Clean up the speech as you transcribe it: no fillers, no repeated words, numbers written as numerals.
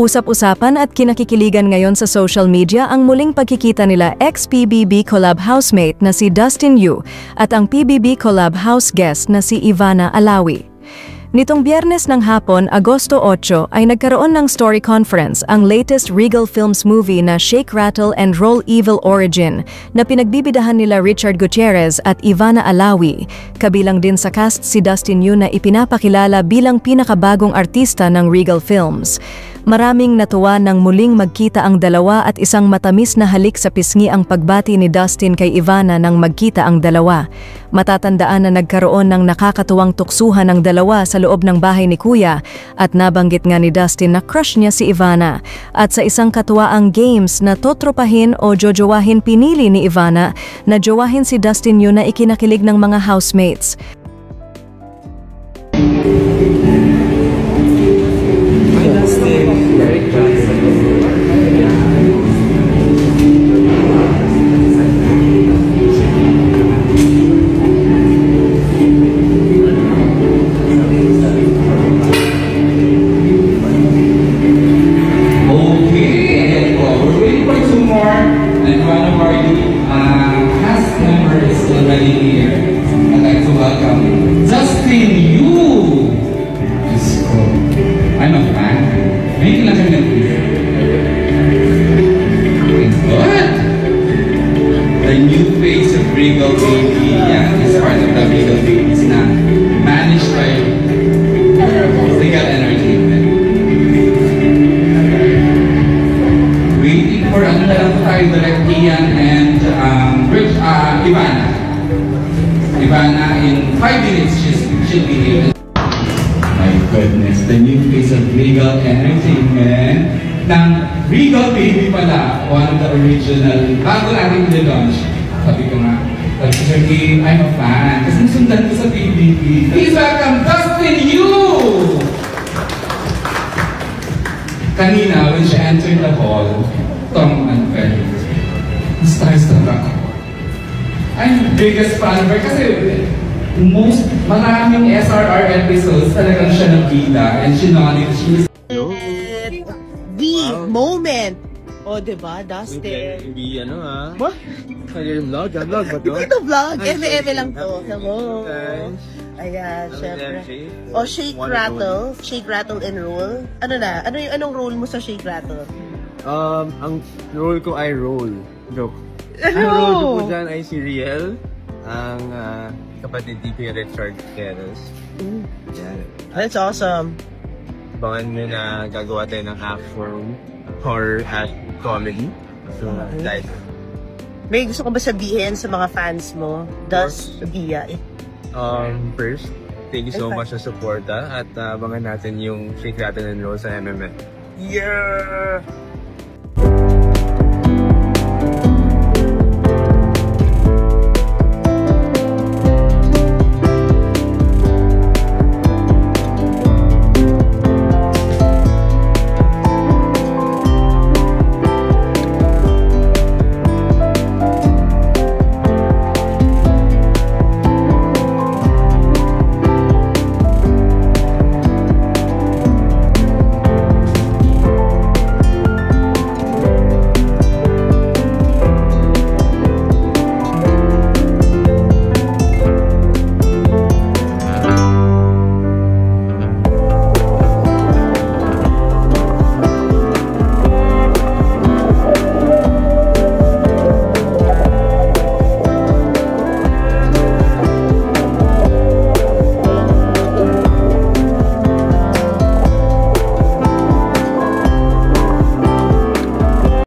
Usap-usapan at kinakikiligan ngayon sa social media ang muling pagkikita nila ex-PBB collab housemate na si Dustin Yu at ang PBB collab house guest na si Ivana Alawi. Nitong Biyernes ng hapon, Agosto 8, ay nagkaroon ng story conference ang latest Regal Films movie na Shake, Rattle and Roll Evil Origin na pinagbibidahan nila Richard Gutierrez at Ivana Alawi. Kabilang din sa cast si Dustin Yu na ipinapakilala bilang pinakabagong artista ng Regal Films. Maraming natuwa nang muling magkita ang dalawa at isang matamis na halik sa pisngi ang pagbati ni Dustin kay Ivana nang magkita ang dalawa. Matatandaan na nagkaroon ng nakakatuwang tuksuhan ng dalawa sa loob ng bahay ni Kuya at nabanggit nga ni Dustin na crush niya si Ivana. At sa isang katuwaang games na totropahin o jojowahin, pinili ni Ivana na jowahin si Dustin Yu na ikinakilig ng mga housemates. Regal Baby, yeah, is part of the Regal Babies na managed by Regal Entertainment. Waiting for ano na lang tayo, direct Ian and Ivana. Ivana, in 5 minutes, she'll be here. My goodness, the new face of Regal Entertainment ng Regal Baby pala, one of the original, bago natin i-launch. Sabi ko nga, Sir Kim, I'm a fan. Kasi nasundan ko sa PBB. Please welcome Dustin Yu! Kanina, when she entered the hall, Tom and Feli, star-star ako. I'm biggest fan of her kasi maraming SRR episodes talagang siya nabida and she knowledge. The moment! O, diba, Dustin? Hindi, ano ha? What? Vlog ba to? Ito vlog, eme lang to. Hello. Ayan, syempre. O, Shake, Rattle and Roll. Ano na? Anong role mo sa Shake, Rattle? Ang role ko ay roll. Joke. Ano? Ang role ko po dyan ay si Riel, ang kapatid ni Kuya Richard Gutierrez. Yan. That's awesome. Abangan mo na gagawa tayo ng horror at comedy. So, like, may gusto ko ba sabihin sa mga fans mo? First, thank you so much sa suporta at abangan natin yung Shake, Rattle and Roll sa MMF. Yeah!